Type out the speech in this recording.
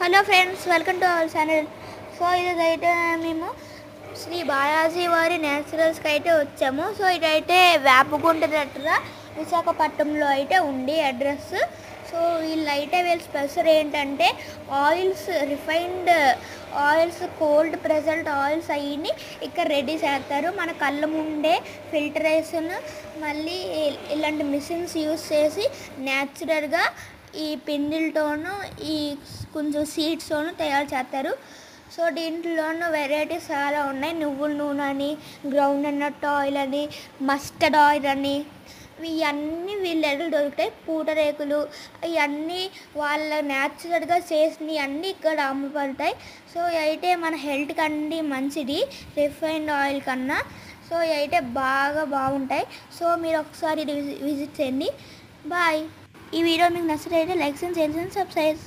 Hello friends, welcome to our channel. So ఇదైతే మేము శ్రీ బాలాజీ వారి న్యాచురల్స్కి అయితే వచ్చాము. సో ఇదైతే వేపగుంట దగ్గర విశాఖపట్నంలో అయితే ఉంది అడ్రస్. సో వీళ్ళైతే వీళ్ళ స్పెషల్ ఏంటంటే oils, refined oils, cold present oils అయ్యి ఇక్కడ రెడీ చేస్తారు. మన కళ్ళ ముందే ఫిల్టరేషన్, మళ్ళీ ఇలాంటి మిషన్స్ యూస్ చేసి న్యాచురల్గా ఈ పిండిలతోనూ ఈ కొంచెం సీడ్స్తోనూ తయారు చేస్తారు. సో దీంట్లోనూ వెరైటీస్ చాలా ఉన్నాయి. నువ్వుల నూనె అని, గ్రౌండ్ నట్ ఆయిల్ అని, మస్టర్డ్ ఆయిల్ అని, ఇవన్నీ వీళ్ళ దగ్గర దొరుకుతాయి. పూటరేకులు ఇవన్నీ వాళ్ళ న్యాచురల్గా చేసినవి అన్నీ ఇక్కడ అమ్మబడతాయి. సో అయితే మన హెల్త్కి అన్నీ మంచిది రిఫైన్డ్ ఆయిల్ కన్నా. సో అయితే బాగుంటాయి. సో మీరు ఒకసారి విజిట్ చేయండి. బాయ్. ఈ వీడియో మీకు నచ్చినట్లయితే like and share and subscribe.